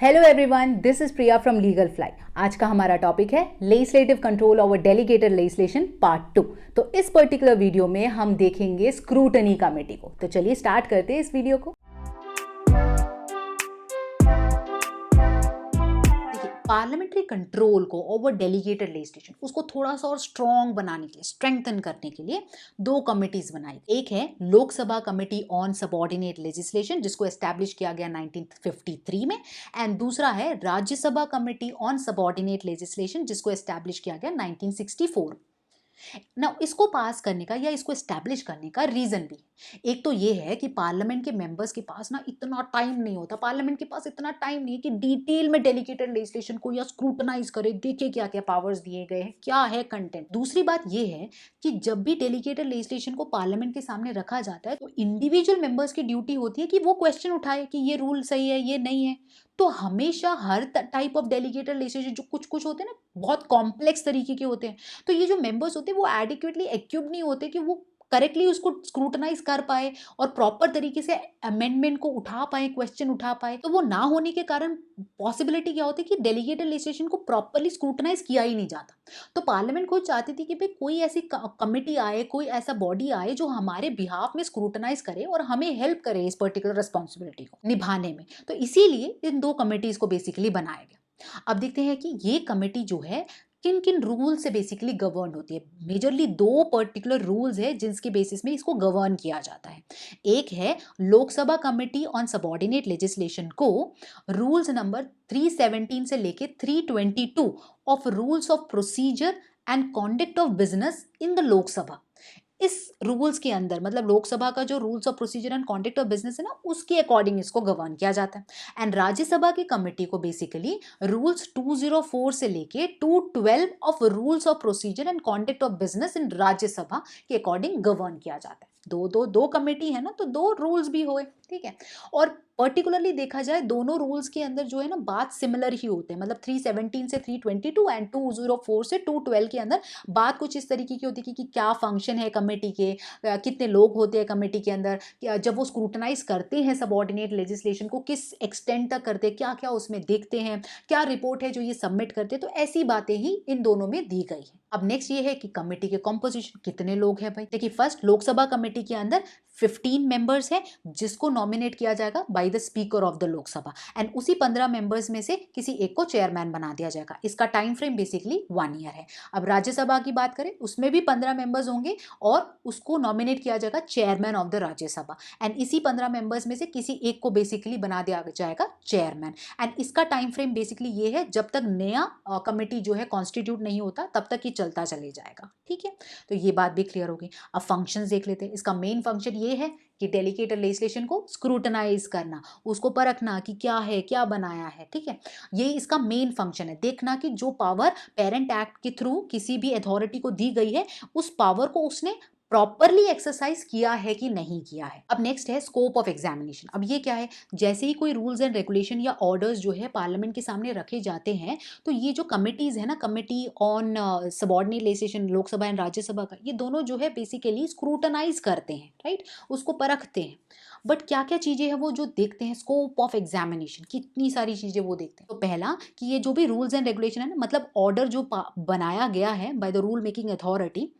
Hello everyone, this is Priya from legal fly. आज का हमारा टॉपिक है legislative control over delegated legislation part 2। तो इस पर्टिकुलर वीडियो में हम देखेंगे स्क्रूटनी कमेटी को। तो चलिए स्टार्ट करते हैं इस वीडियो को। पार्लियामेंट्री कंट्रोल को ओवर डेलीगेटेड लेजिस्लेशन उसको थोड़ा सा और स्ट्रॉन्ग बनाने के लिए, स्ट्रेंथन करने के लिए दो कमिटीज बनाई। एक है Lok Sabha committee on subordinate legislation, जिसको एस्टैब्लिश किया गया 1953 में, एंड दूसरा है Rajya Sabha committee on subordinate legislation, जिसको एस्टैब्लिश किया गया 1964। ना इसको पास करने का या इसको एस्टैब्लिश करने का रीजन भी एक तो ये है कि पार्लियामेंट के मेंबर्स के पास ना इतना टाइम नहीं होता, पार्लियामेंट के पास इतना टाइम नहीं है कि डिटेल में डेलीगेटेड लेजिस्लेशन को या स्क्रूटनाइज करे, देखे क्या क्या पावर्स दिए गए हैं, क्या है कंटेंट। दूसरी बात ये है कि जब भी डेलीगेटेड लेजिस्लेशन को पार्लियामेंट के सामने रखा जाता है तो इंडिविजुअल मेंबर्स की ड्यूटी होती है कि वो क्वेश्चन उठाए कि ये रूल सही है, ये नहीं है। तो हमेशा हर टाइप ऑफ डेलीगेटेड लेजिस्लेशन जो कुछ होते हैं ना, बहुत कॉम्प्लेक्स तरीके के होते हैं, तो ये जो मेंबर्स होते हैं वो एडिक्वेटली एक्यूब नहीं होते कि वो करेक्टली उसको स्क्रूटनाइज कर पाए और प्रॉपर तरीके से अमेंडमेंट को उठा पाए, क्वेश्चन उठा पाए। तो वो ना होने के कारण पॉसिबिलिटी क्या होती है कि डेलीगेटेड लेजिस्लेशन को प्रॉपरली स्क्रूटनाइज किया ही नहीं जाता। तो पार्लियामेंट खुद चाहती थी कि भाई कोई ऐसी कमिटी आए, कोई ऐसा बॉडी आए जो हमारे बिहाफ में स्क्रूटनाइज करे और हमें हेल्प करे इस पर्टिकुलर रिस्पॉन्सिबिलिटी को निभाने में। तो इसीलिए इन दो कमिटीज को बेसिकली बनाया गया। अब देखते हैं कि ये कमेटी जो है किन किन रूल से बेसिकली गवर्न होती है। मेजरली दो पर्टिकुलर रूल्स है जिसके बेसिस में इसको गवर्न किया जाता है। एक है Lok Sabha committee on subordinate legislation को रूल्स नंबर 317 से लेके 322 of rules of procedure and conduct of business in the Lok Sabha. इस रूल्स के अंदर मतलब लोकसभा का जो rules of procedure and conduct of business है ना, उसके अकॉर्डिंग इसको गवर्न किया जाता है। एंड राज्यसभा की कमेटी को बेसिकली रूल्स 204 से लेके 212 of rules of procedure and conduct of business in Rajya Sabha के अकॉर्डिंग गवर्न किया जाता है। दो कमेटी है ना, तो दो रूल्स भी हुए, ठीक है। और पर्टिकुलरली देखा जाए दोनों रूल्स के अंदर जो है ना बात सिमिलर ही होते हैं, मतलब 317 से 322 एंड 204 से 212 के अंदर बात कुछ इस तरीके की होती है कि क्या फंक्शन है कमेटी के, कितने लोग होते हैं कमेटी के अंदर, जब वो स्क्रूटनाइज करते हैं सबऑर्डिनेट लेजिस्लेशन को किस एक्सटेंट तक करते हैं, क्या क्या उसमें देखते हैं, क्या रिपोर्ट है जो ये सबमिट करते हैं। तो ऐसी बातें ही इन दोनों में दी गई है। अब नेक्स्ट ये है कि कमेटी के कॉम्पोजिशन, कितने लोग हैं भाई। देखिए फर्स्ट लोकसभा कमेटी के अंदर 15 मेंबर्स है जिसको नॉमिनेट किया जाएगा by the speaker of the Lok Sabha, and उसी 15 मेंबर्स में से किसी एक को चेयरमैन बना दिया जाएगा। इसका टाइम फ्रेम बेसिकली 1 ईयर है। अब राज्यसभा की बात करें, उसमें भी 15 मेंबर्स होंगे और उसको नॉमिनेट किया जाएगा chairman of the Rajya Sabha, and इसी 15 मेंबर्स में से किसी एक को बेसिकली बना दिया जाएगा चेयरमैन। एंड इसका टाइम फ्रेम बेसिकली ये है, जब तक नया कमेटी जो है कॉन्स्टिट्यूट नहीं होता तब तक ये चलता चले जाएगा, ठीक है। तो ये बात भी क्लियर होगी। अब फंक्शंस देख लेते हैं। इसका मेन फंक्शन ये है कि डेलीगेटेड लेजिस्लेशन को स्क्रूटनाइज करना, उसको परखना कि क्या है, क्या बनाया है, ठीक है। ये इसका मेन फंक्शन है, देखना कि जो पावर पेरेंट एक्ट के थ्रू किसी भी अथॉरिटी को दी गई है उस पावर को उसने प्रॉपरली एक्सरसाइज किया है कि नहीं किया है। अब नेक्स्ट है स्कोप ऑफ एग्जामिनेशन। अब ये क्या है, जैसे ही कोई रूल्स एंड रेगुलेशन या ऑर्डर्स जो है पार्लियामेंट के सामने रखे जाते हैं, तो ये जो कमिटीज है ना, committee on subordinate legislation Lok Sabha and Rajya Sabha का, ये दोनों जो है बेसिकली स्क्रूटनाइज करते हैं, राइट, उसको परखते हैं। बट क्या क्या चीजें हैं वो जो देखते हैं, स्कोप ऑफ एग्जामिनेशन, कितनी सारी चीजें वो देखते हैं। तो पहला कि ये जो भी रूल्स एंड रेगुलेशन है ना, मतलब ऑर्डर जो बनाया गया है by the rule making authority,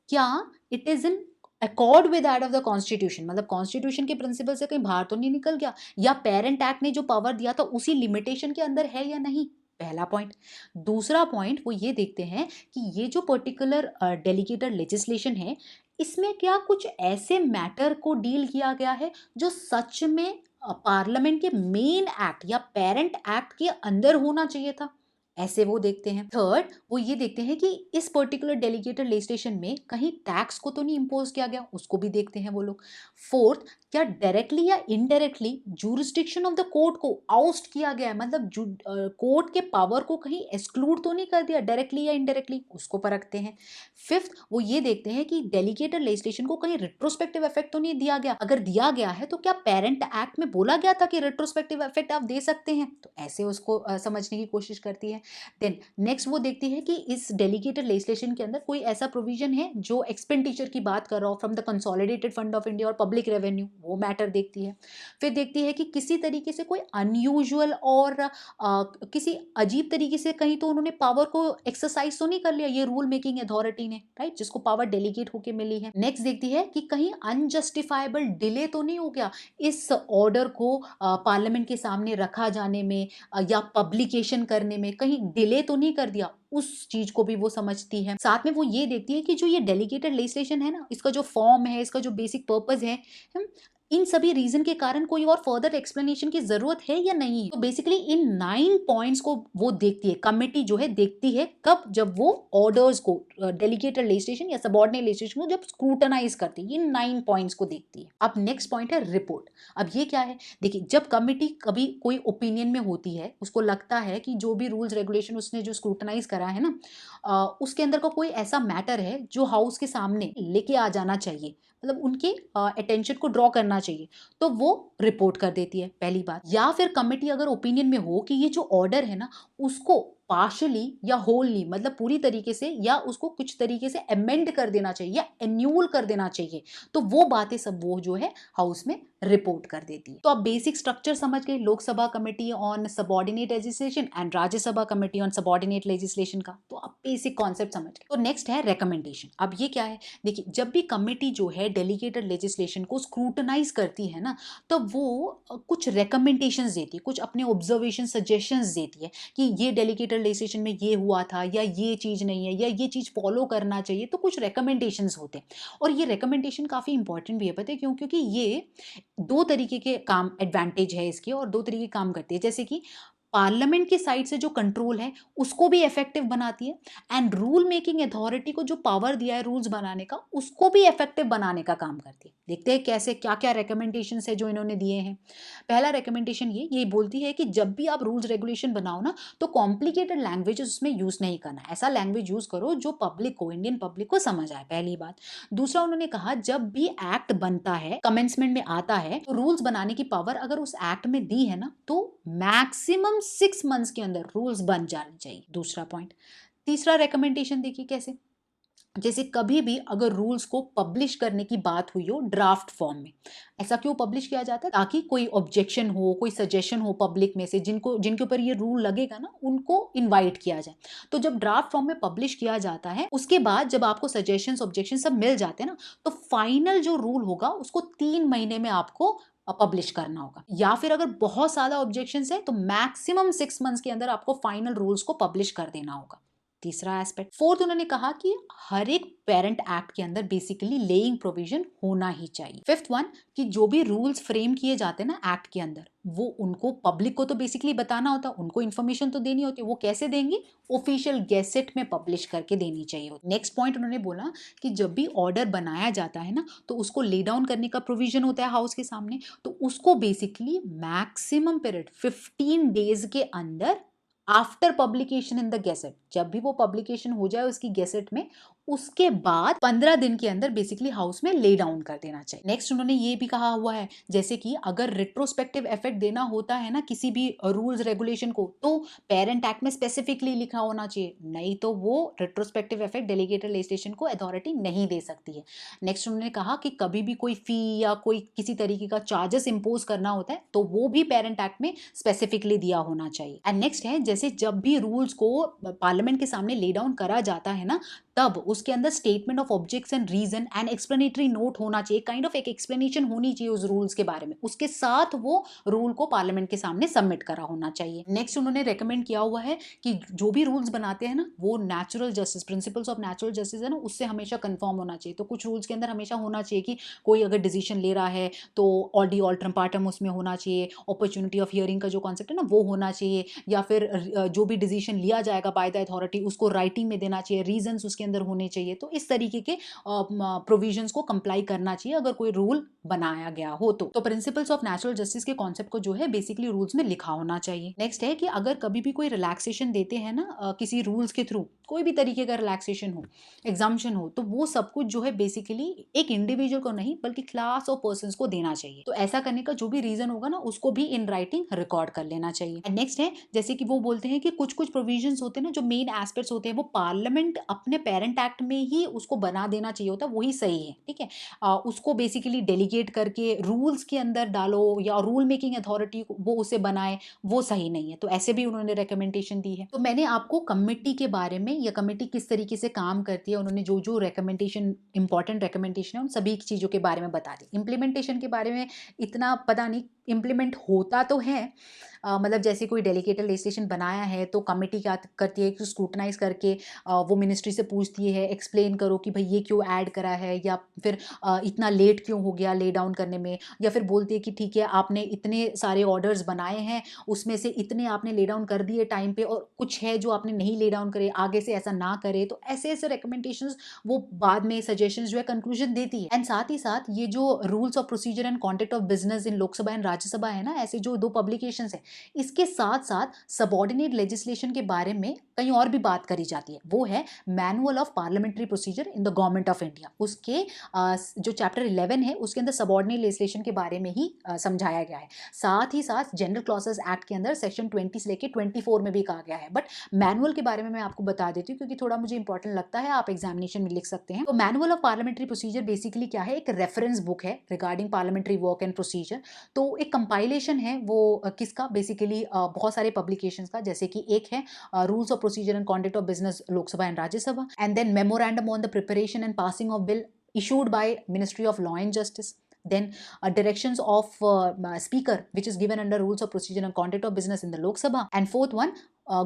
क्या it is in accord with that of the constitution, मतलब कॉन्स्टिट्यूशन के प्रिंसिपल से कहीं बाहर तो नहीं निकल गया, या पेरेंट एक्ट ने जो पावर दिया था उसी लिमिटेशन के अंदर है या नहीं, पहला पॉइंट। दूसरा पॉइंट वो ये देखते हैं कि ये जो पर्टिकुलर डेलीगेटेड लेजिस्लेशन है, इसमें क्या कुछ ऐसे मैटर को डील किया गया है जो सच में पार्लियामेंट के मेन एक्ट या पेरेंट एक्ट के अंदर होना चाहिए था, ऐसे वो देखते हैं। थर्ड वो ये देखते हैं कि इस पर्टिकुलर डेलीगेटेड लेजिस्लेशन में कहीं टैक्स को तो नहीं इम्पोज किया गया, उसको भी देखते हैं वो लोग। फोर्थ, क्या डायरेक्टली या indirectly jurisdiction of the court को आउस्ट किया गया है, मतलब कोर्ट के पावर को कहीं एक्सक्लूड तो नहीं कर दिया डायरेक्टली या इनडायरेक्टली, उसको परखते हैं। फिफ्थ वो ये देखते हैं कि डेलीगेटेड लेजिस्लेशन को कहीं रिट्रोस्पेक्टिव इफेक्ट तो नहीं दिया गया, अगर दिया गया है तो क्या पेरेंट एक्ट में बोला गया था कि रिट्रोस्पेक्टिव इफेक्ट आप दे सकते हैं, तो ऐसे उसको समझने की कोशिश करती है। देन नेक्स्ट वो देखती है कि इस डेलीगेटेड लेजिस्लेशन के अंदर कोई ऐसा प्रोविजन है जो एक्सपेंडिचर की बात कर रहा हो from the consolidated fund of India और पब्लिक रेवेन्यू, वो मैटर देखती है। फिर देखती है कि किसी तरीके से कोई अनयूजुअल और किसी अजीब तरीके से कहीं तो उन्होंने पावर को एक्सरसाइज तो नहीं कर लिया ये रूल मेकिंग अथॉरिटी ने, राइट, जिसको पावर डेलीगेट होके मिली है। नेक्स्ट देखती है कि कहीं अनजस्टिफाइबल डिले तो नहीं हो गया इस ऑर्डर को पार्लियामेंट के सामने रखा जाने में या पब्लिकेशन करने में, कहीं डिले तो नहीं कर दिया, उस चीज को भी वो समझती है। साथ में वो ये देखती है कि जो ये डेलीगेटेड लेजिस्लेशन है ना, इसका जो फॉर्म है, इसका जो बेसिक पर्पस है, इन सभी रीजन के कारण कोई और फर्दर एक्सप्लेनेशन की जरूरत है या नहीं है। तो बेसिकली इन 9 पॉइंट्स को वो देखती है, कमेटी जो है देखती है, कब, जब वो ऑर्डर्स को, डेलीगेटेड लेजिस्लेशन या सबऑर्डिनेट लेजिस्लेशन को जब स्क्रूटनाइज करती है, इन 9 पॉइंट्स को देखती है। अब नेक्स्ट पॉइंट है रिपोर्ट। अब ये क्या है, देखिए जब कमेटी कभी कोई ओपिनियन में होती है, उसको लगता है कि जो भी रूल्स रेगुलेशन उसने जो स्क्रूटनाइज करा है ना, उसके अंदर का कोई ऐसा मैटर है जो हाउस के सामने लेके आ जाना चाहिए, मतलब उनके अटेंशन को ड्रॉ करना चाहिए, तो वो रिपोर्ट कर देती है, पहली बात। या फिर कमेटी अगर ओपिनियन में हो कि ये जो ऑर्डर है ना, उसको पार्शली या होलली, मतलब पूरी तरीके से, या उसको कुछ तरीके से अमेंड कर देना चाहिए या एन्यूल कर देना चाहिए, तो वो बातें सब वो जो है हाउस में रिपोर्ट कर देती है। तो आप बेसिक स्ट्रक्चर समझ गए, Lok Sabha committee on subordinate legislation and Rajya Sabha committee on subordinate legislation का, तो आप बेसिक कॉन्सेप्ट समझ गए। तो नेक्स्ट है रिकमेंडेशन। अब ये क्या है, देखिए जब भी कमेटी जो है डेलीगेटेड लेजिस्लेशन को स्क्रूटनाइज करती है ना, तो वो कुछ रिकमेंडेशंस देती है, कुछ अपने ऑब्जर्वेशन सजेशंस देती है कि ये डेलीगेटेड लेजिस्लेशन में ये हुआ था, या ये चीज नहीं है, या ये चीज फॉलो करना चाहिए, तो कुछ रिकमेंडेशंस होते हैं। और ये रिकमेंडेशन काफी इंपॉर्टेंट भी है, पता है क्यों? क्योंकि ये दो तरीके के काम, एडवांटेज है इसके, और दो तरीके के काम करती है। जैसे कि पार्लियामेंट की साइड से जो कंट्रोल है उसको भी इफेक्टिव बनाती है, एंड रूल मेकिंग अथॉरिटी को जो पावर दिया है रूल्स बनाने का, उसको भी इफेक्टिव बनाने का काम करती है। देखते हैं कैसे, क्या क्या रिकमेंडेशन है जो इन्होंने दिए हैं। पहला रिकमेंडेशन ये बोलती है कि जब भी आप रूल्स रेगुलेशन बनाओ ना, तो कॉम्प्लिकेटेड लैंग्वेज उसमें यूज नहीं करना, ऐसा लैंग्वेज यूज करो जो पब्लिक को, इंडियन पब्लिक को समझ आए, पहली बात। दूसरा उन्होंने कहा, जब भी एक्ट बनता है, कमेंसमेंट में आता है, तो रूल्स बनाने की पावर अगर उस एक्ट में दी है ना, तो मैक्सिमम 6 मंथ्स के अंदर रूल्स बन जाने चाहिए। दूसरा पॉइंट। तीसरा रिकमेंडेशन देखिए कैसे, जैसे कभी भी अगर रूल्स को पब्लिश करने की बात हुई हो ड्राफ्ट फॉर्म में, ऐसा क्यों पब्लिश किया जाता है? ताकि कोई ऑब्जेक्शन हो, कोई सजेशन हो पब्लिक में से, जिनके ऊपर ये रूल लगेगा ना, उनको इनवाइट किया जाए। तो जब ड्राफ्ट फॉर्म में पब्लिश किया जाता है, उसके बाद जब आपको सजेशंस ऑब्जेक्शन सब मिल जाते हैं ना, तो फाइनल जो रूल होगा उसको 3 महीने में आपको पब्लिश करना होगा। या फिर अगर बहुत ज्यादा ऑब्जेक्शंस है, तो मैक्सिमम 6 मंथ्स के अंदर आपको फाइनल रूल्स को पब्लिश कर देना होगा। तीसरा एस्पेक्ट। फोर्थ, उन्होंने कहा कि हर एक पेरेंट एक्ट के अंदर बेसिकली लेइंग प्रोविजन होना ही चाहिए। फिफ्थ वन, कि जो भी रूल्स फ्रेम किए जाते हैं ना एक्ट के अंदर, वो उनको पब्लिक को तो बेसिकली बताना होता है, उनको इन्फॉर्मेशन तो देनी होती है। वो कैसे देंगे? ऑफिशियल गैसेट में पब्लिश करके देनी चाहिए। नेक्स्ट पॉइंट उन्होंने बोला कि जब भी ऑर्डर बनाया जाता है ना, तो उसको ले डाउन करने का प्रोविजन होता है हाउस के सामने, तो उसको बेसिकली मैक्सिमम पीरियड 15 डेज के अंदर आफ्टर पब्लिकेशन इन द गेसेट, जब भी वो पब्लिकेशन हो जाए उसकी गेसेट में, उसके बाद 15 दिन के अंदर बेसिकली हाउस में ले डाउन कर देना चाहिए। नेक्स्ट उन्होंने ये भी कहा हुआ है, जैसे कि अगर रिट्रोस्पेक्टिव इफेक्ट देना होता है ना किसी भी रूल्स रेगुलेशन को, तो पेरेंट एक्ट में स्पेसिफिकली लिखा होना चाहिए, नहीं तो वो रिट्रोस्पेक्टिव इफेक्ट डेलीगेटेड लेजिस्लेशन को अथॉरिटी नहीं दे सकती है। नेक्स्ट उन्होंने कहा कि कभी भी कोई फी या कोई किसी तरीके का चार्जेस इंपोज करना होता है, तो वो भी पेरेंट एक्ट में स्पेसिफिकली दिया होना चाहिए। एंड नेक्स्ट है, जैसे जब भी रूल्स को पार्लियामेंट के सामने ले डाउन करा जाता है ना, तब उसके अंदर statement of objection, reason and explanatory note होना चाहिए। काइंड ऑफ एक एक्सप्लेनेशन होनी चाहिए उस रूल्स के बारे में, उसके साथ वो रूल को पार्लियामेंट के सामने सबमिट करा होना चाहिए। नेक्स्ट उन्होंने रेकमेंड किया हुआ है कि जो भी रूल्स बनाते हैं ना, वो natural justice, principles of natural justice है ना, उससे हमेशा कंफर्म होना चाहिए। तो कुछ रूल्स के अंदर हमेशा होना चाहिए कि कोई अगर डिसीजन ले रहा है तो ऑडी ऑल्ट्रम पार्टम उसमें होना चाहिए, अपॉर्चुनिटी ऑफ हियरिंग का जो कॉन्सेप्ट है ना वो होना चाहिए, या फिर जो भी डिसीजन लिया जाएगा बाय द अथॉरिटी उसको राइटिंग में देना चाहिए, रीजंस उसके अंदर होने चाहिए। तो इस तरीके के प्रोविजंस को कंप्लाई करना चाहिए अगर कोई रूल बनाया गया हो। तो प्रिंसिपल्स ऑफ नेचुरल जस्टिस के कॉन्सेप्ट को जो है बेसिकली रूल्स में लिखा होना चाहिए। नेक्स्ट है कि अगर कभी भी कोई रिलैक्सेशन देते हैं ना किसी रूल्स के थ्रू, कोई भी तरीके का रिलैक्सेशन हो, एग्जाम्शन हो, तो वो सब कुछ जो है बेसिकली एक इंडिविजुअल को नहीं बल्कि क्लास ऑफ पर्संस को देना चाहिए। तो ऐसा करने का जो भी रीजन होगा ना उसको भी इन राइटिंग रिकॉर्ड कर लेना चाहिए। एंड नेक्स्ट है जैसे कि वो बोलते हैं कि कुछ कुछ प्रोविजंस होते हैं ना जो मेन एस्पेक्ट्स होते हैं वो पार्लियामेंट अपने पेरेंट एक्ट में ही उसको बना देना चाहिए होता है, वही सही है, ठीक है। उसको बेसिकली डेलीगेट करके रूल्स के अंदर डालो या रूल मेकिंग अथॉरिटी वो उसे बनाए, वो सही नहीं है। तो ऐसे भी उन्होंने रिकमेंडेशन दी है। तो मैंने आपको कमिटी के बारे में या कमिटी किस तरीके से काम करती है, उन्होंने जो जो रिकमेंडेशन इंपॉर्टेंट रिकमेंडेशन है उन सभी चीज़ों के बारे में बता दी। इम्प्लीमेंटेशन के बारे में इतना पता नहीं, इम्प्लीमेंट होता तो है। मतलब जैसे कोई डेलीगेटेड लेजिस्लेशन बनाया है तो कमेटी क्या करती है कि स्क्रूटनाइज करके वो मिनिस्ट्री से पूछती है एक्सप्लेन करो कि भाई ये क्यों ऐड करा है, या फिर इतना लेट क्यों हो गया ले डाउन करने में, या फिर बोलती है कि ठीक है आपने इतने सारे ऑर्डर्स बनाए हैं उसमें से इतने आपने ले डाउन कर दिए टाइम पे और कुछ है जो आपने नहीं ले डाउन करे, आगे से ऐसा ना करे। तो ऐसे ऐसे रिकमेंडेशंस वो बाद में सजेशंस जो है कंक्लूजन देती है। एंड साथ ही साथ ये जो rules of procedure and contact of business in Lok Sabha and Rajya Sabha है ना, ऐसे जो दो पब्लिकेशंस है, इसके साथ साथ सबॉर्डिनेट लेजिस्लेशन के बारे में कहीं और भी बात करी जाती है। वो है manual of parliamentary procedure in the government of India. उसके जो चैप्टर 11 है उसके अंदर सबॉर्डिनेट लेजिस्लेशन के बारे में ही समझाया गया है। साथ ही साथ जनरल क्लॉसेस एक्ट के अंदर सेक्शन 20 से लेकर 24 में भी कहा गया है। बट मैनुअल के बारे में मैं आपको बता देती हूँ क्योंकि थोड़ा मुझे इंपॉर्टेंट लगता है, आप एग्जामिनेशन में लिख सकते हैं। तो manual of parliamentary procedure basically क्या है, एक रेफरेंस बुक है regarding parliamentary work and procedure. तो एक कंपाइलेशन है वो किसका, बेसिकली बहुत सारे पब्लिकेशंस का, जैसे कि एक है rules of procedure and conduct of business Lok Sabha and Rajya Sabha, and then memorandum on the preparation and passing of bill issued by Ministry of Law and Justice. Then directions of speaker which is given under rules of procedure and conduct of business in the Lok Sabha. And fourth one,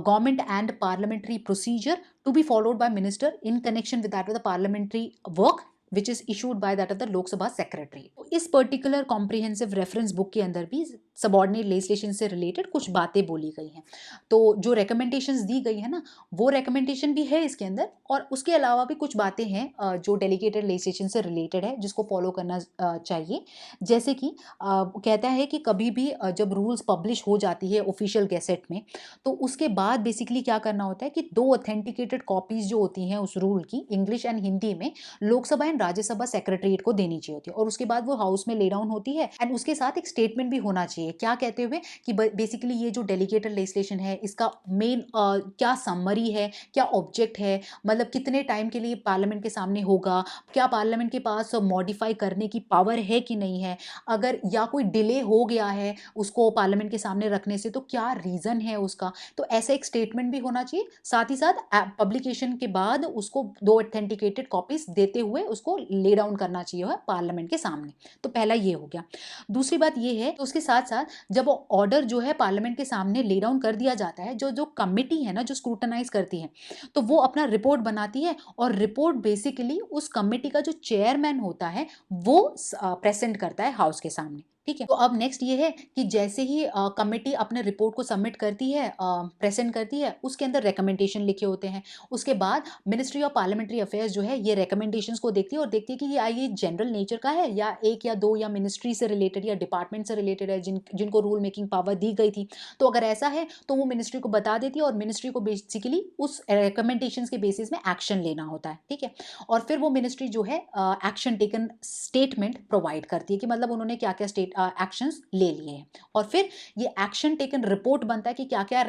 government and parliamentary procedure to be followed by minister in connection with that of the parliamentary work which is issued by that of the Lok Sabha secretary. तो इस particular comprehensive reference book के अंदर भी subordinate legislation से related कुछ बातें बोली गई हैं। तो जो रिकमेंडेशंस दी गई है ना वो रिकमेंडेशन भी है इसके अंदर, और उसके अलावा भी कुछ बातें हैं जो डेलीगेटेड लेजिस्लेशन से रिलेटेड है जिसको फॉलो करना चाहिए। जैसे कि कहता है कि कभी भी जब रूल्स पब्लिश हो जाती है ऑफिशियल गैसेट में, तो उसके बाद बेसिकली क्या करना होता है कि 2 ऑथेंटिकेटेड कॉपीज जो होती हैं उस रूल की, इंग्लिश एंड हिंदी में, लोकसभा एंड राज्यसभा सेक्रेटरीट को देनी चाहिए होती है, और उसके बाद वो हाउस में ले डाउन होती है। एंड उसके साथ एक स्टेटमेंट भी होना चाहिए, क्या कहते हुए कि बेसिकली ये जो डेलीगेटेड लेजिस्लेशन है इसका मेन क्या समरी है, क्या ऑब्जेक्ट है, मतलब कितने टाइम के लिए पार्लियामेंट के सामने होगा, क्या पार्लियामेंट के पास मॉडिफाई करने की पावर है कि नहीं है, अगर या कोई डिले हो गया है उसको पार्लियामेंट के सामने रखने से तो क्या रीज़न है उसका। तो ऐसा एक स्टेटमेंट भी होना चाहिए। साथ ही साथ पब्लिकेशन के बाद उसको 2 ऑथेंटिकेटेड कॉपीज देते हुए उसको ले डाउन करना चाहिए पार्लियामेंट के सामने। तो पहला ये हो गया। दूसरी बात ये है तो उसके साथ साथ जब ऑर्डर जो है पार्लियामेंट के सामने ले डाउन कर दिया जाता है, जो जो कमिटी है ना जो स्क्रूटनाइज करती है, तो वो अपना रिपोर्ट बनाती है, और रिपोर्ट बेसिकली उस कमिटी का जो चेयरमैन होता है वो प्रेजेंट करता है हाउस के सामने, ठीक है। तो अब नेक्स्ट ये है कि जैसे ही कमेटी अपने रिपोर्ट को सबमिट करती है, प्रेजेंट करती है, उसके अंदर रिकमेंडेशन लिखे होते हैं। उसके बाद मिनिस्ट्री ऑफ पार्लियामेंट्री अफेयर्स जो है ये रिकमेंडेशंस को देखती है और देखती है कि ये जनरल नेचर का है या एक या दो या मिनिस्ट्री से रिलेटेड या डिपार्टमेंट से रिलेटेड है जिनको रूल मेकिंग पावर दी गई थी। तो अगर ऐसा है तो वो मिनिस्ट्री को बता देती है और मिनिस्ट्री को बेसिकली उस रिकमेंडेशन के बेसिस में एक्शन लेना होता है, ठीक है। और फिर वो मिनिस्ट्री जो है एक्शन टेकन स्टेटमेंट प्रोवाइड करती है कि मतलब उन्होंने क्या क्या एक्शंस ले लिए हैं, और फिर ये एक्शन टेकन रिपोर्ट बनता है कि क्या क्या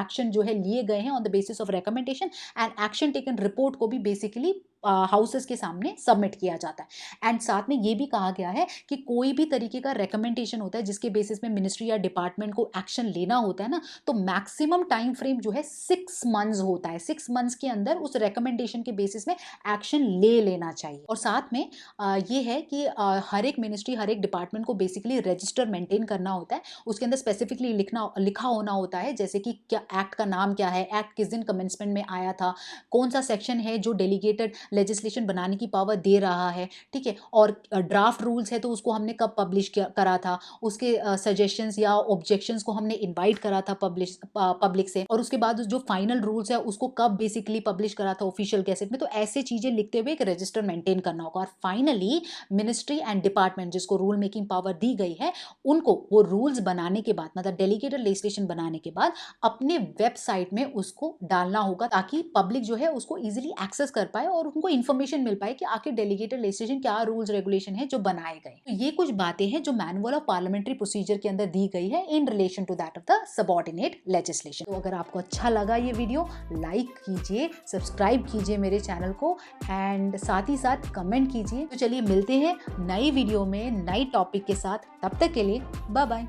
एक्शन जो है लिए गए हैं on the basis of recommendation, and action taken report को भी बेसिकली हाउसेस के सामने सबमिट किया जाता है। एंड साथ में ये भी कहा गया है कि कोई भी तरीके का रिकमेंडेशन होता है जिसके बेसिस में मिनिस्ट्री या डिपार्टमेंट को एक्शन लेना होता है ना, तो मैक्सिमम टाइम फ्रेम जो है 6 मंथ्स होता है। 6 मंथ्स के अंदर उस रिकमेंडेशन के बेसिस में एक्शन ले लेना चाहिए। और साथ में ये है कि हर एक मिनिस्ट्री हर एक डिपार्टमेंट को बेसिकली रजिस्टर मेंटेन करना होता है, उसके अंदर स्पेसिफिकली लिखा होना होता है, जैसे कि क्या एक्ट का नाम क्या है, एक्ट किस दिन कमेंसमेंट में आया था, कौन सा सेक्शन है जो डेलीगेटेड लेजिस्लेशन बनाने की पावर दे रहा है, ठीक है। और ड्राफ्ट रूल्स है तो उसको हमने कब पब्लिश करा था, उसके सजेशंस या ऑब्जेक्शंस को हमने इनवाइट करा था पब्लिक से, और उसके बाद जो फाइनल रूल्स है उसको कब बेसिकली पब्लिश करा था ऑफिशियल गैजेट में। तो ऐसे चीजें लिखते हुए एक रजिस्टर मेंटेन करना होगा। और फाइनली मिनिस्ट्री एंड डिपार्टमेंट जिसको रूल मेकिंग पावर दी गई है, उनको वो रूल्स बनाने के बाद, मतलब डेलीगेटेड लेजिस्लेशन बनाने के बाद अपने वेबसाइट में उसको डालना होगा, ताकि पब्लिक जो है उसको इजीली एक्सेस कर पाए और उनको इन्फॉर्मेशन मिल पाए कि आखिर डेलीगेटेड लेजिस्लेशन क्या रूल्स रेगुलेशन है जो बनाए गए। तो ये कुछ बातें हैं जो मैनुअल ऑफ पार्लियामेंट्री प्रोसीजर के अंदर दी गई है in relation to that of the subordinate legislation. तो अगर आपको अच्छा लगा ये वीडियो, लाइक कीजिए, सब्सक्राइब कीजिए मेरे चैनल को, एंड साथ ही साथ कमेंट कीजिए। तो चलिए मिलते हैं नई वीडियो में नई टॉपिक के साथ, तब तक के लिए बाय बाय।